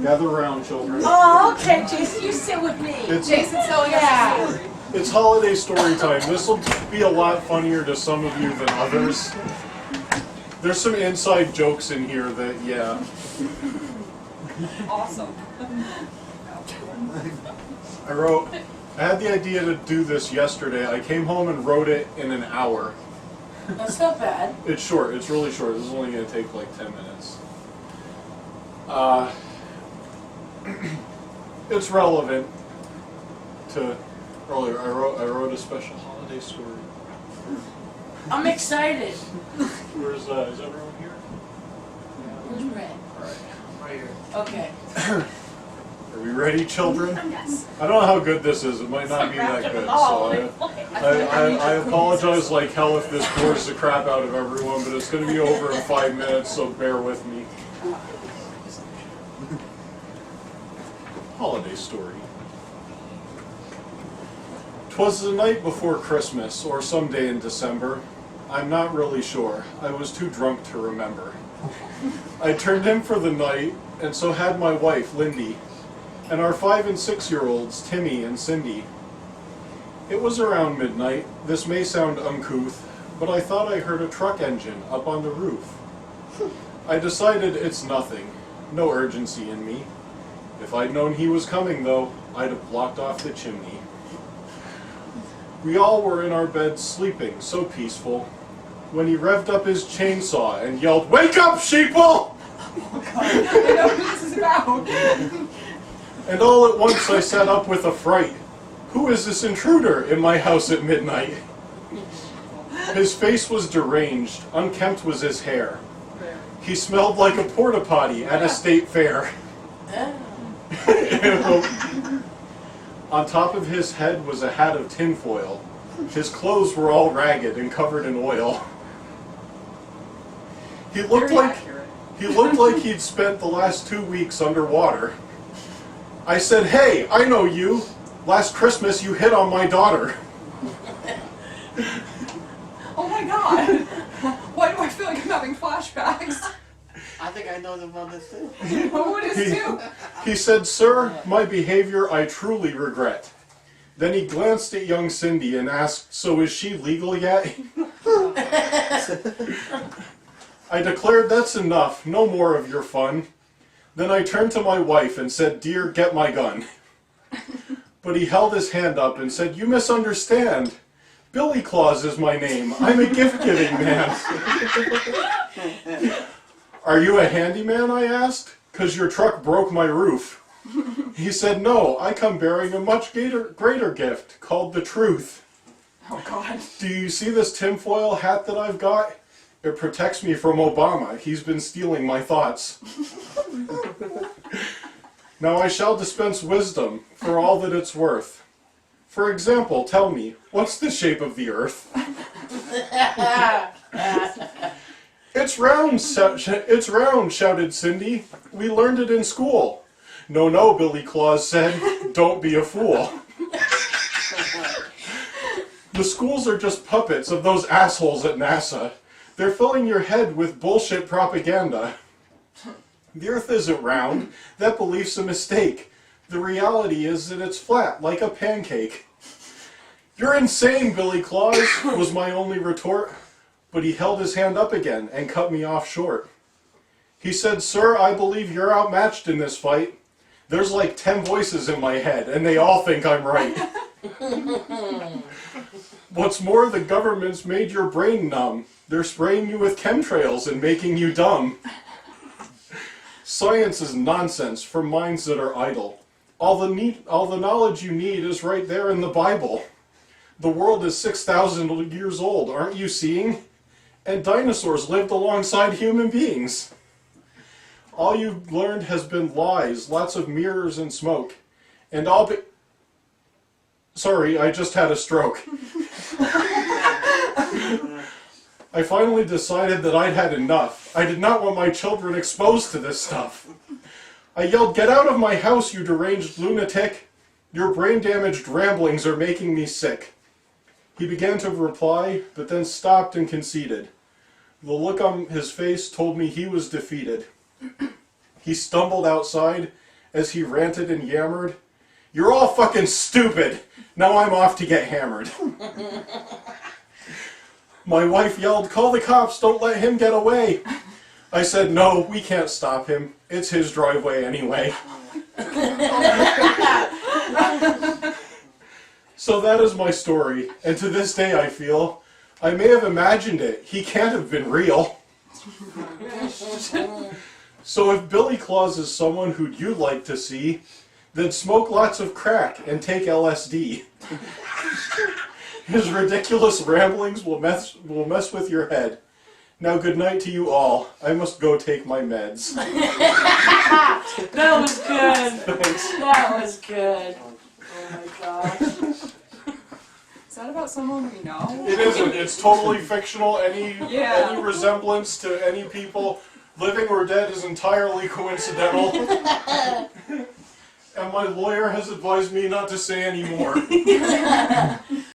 Gather around, children. Oh, okay, Jason, you sit with me. Jason's telling us a story. It's holiday story time. This will be a lot funnier to some of you than others. There's some inside jokes in here that, yeah. Awesome. I had the idea to do this yesterday. I came home and wrote it in an hour. That's not bad. It's short. It's really short. This is only going to take like 10 minutes. It's relevant to earlier. I wrote a special holiday story. I'm excited. Is everyone here? Where's Brad? Alright. Right here. Okay. Are we ready, children? Yes. I don't know how good this is. It might not be that good. So I apologize like hell if this bores the crap out of everyone, but it's going to be over in 5 minutes, so bear with me. Holiday story. 'Twas the night before Christmas, or some day in December. I'm not really sure. I was too drunk to remember. I turned in for the night, and so had my wife, Lindy, and our 5- and 6-year-olds, Timmy and Cindy. It was around midnight. This may sound uncouth, but I thought I heard a truck engine up on the roof. I decided it's nothing. No urgency in me. If I'd known he was coming, though, I'd have blocked off the chimney. We all were in our beds sleeping, so peaceful, when he revved up his chainsaw and yelled, "Wake up, sheeple!" I know what this is about. And all at once I sat up with a fright. Who is this intruder in my house at midnight? His face was deranged, unkempt was his hair. He smelled like a porta potty at a state fair. On top of his head was a hat of tinfoil. His clothes were all ragged and covered in oil. He looked like he'd spent the last 2 weeks underwater. I said, "Hey, I know you. Last Christmas you hit on my daughter." Oh my god. Why do I feel like I'm having flashbacks? I think I know them on this too. What is too? He said, "Sir, my behavior I truly regret." Then he glanced at young Cindy and asked, "So is she legal yet?" I declared, "That's enough, no more of your fun." Then I turned to my wife and said, "Dear, get my gun." But he held his hand up and said, "You misunderstand. Billy Claus is my name. I'm a gift-giving man." "Are you a handyman?" I asked, "'cause your truck broke my roof." He said, "No, I come bearing a much greater gift, called the truth." Oh god. "Do you see this tinfoil hat that I've got? It protects me from Obama. He's been stealing my thoughts." "Now I shall dispense wisdom for all that it's worth. For example, tell me, what's the shape of the earth?" It's round, shouted Cindy. "We learned it in school." No, Billy Claus said, "Don't be a fool. The schools are just puppets of those assholes at NASA. They're filling your head with bullshit propaganda. The earth isn't round. That belief's a mistake. The reality is that it's flat, like a pancake." "You're insane, Billy Claus," was my only retort. But he held his hand up again and cut me off short. He said, "Sir, I believe you're outmatched in this fight. There's like 10 voices in my head, and they all think I'm right. What's more, the government's made your brain numb. They're spraying you with chemtrails and making you dumb. Science is nonsense for minds that are idle. All the knowledge you need is right there in the Bible. The world is 6,000 years old, aren't you seeing? And dinosaurs lived alongside human beings. All you've learned has been lies, lots of mirrors and smoke. And I'll be... Sorry, I just had a stroke. I finally decided that I'd had enough. I did not want my children exposed to this stuff. I yelled, "Get out of my house, you deranged lunatic! Your brain-damaged ramblings are making me sick." He began to reply, but then stopped and conceded. The look on his face told me he was defeated. He stumbled outside as he ranted and yammered, "You're all fucking stupid! Now I'm off to get hammered." My wife yelled, "Call the cops, don't let him get away." I said, "No, we can't stop him. It's his driveway anyway." So that is my story, and to this day I feel, I may have imagined it. He can't have been real. So if Billy Claus is someone who you'd like to see, then smoke lots of crack and take LSD. His ridiculous ramblings will mess with your head. Now good night to you all. I must go take my meds. That was good. Thanks. That was good. Oh my gosh. Is that about someone we know? It isn't. It's totally fictional. Any Yeah. resemblance to any people, living or dead, is entirely coincidental. And my lawyer has advised me not to say any more.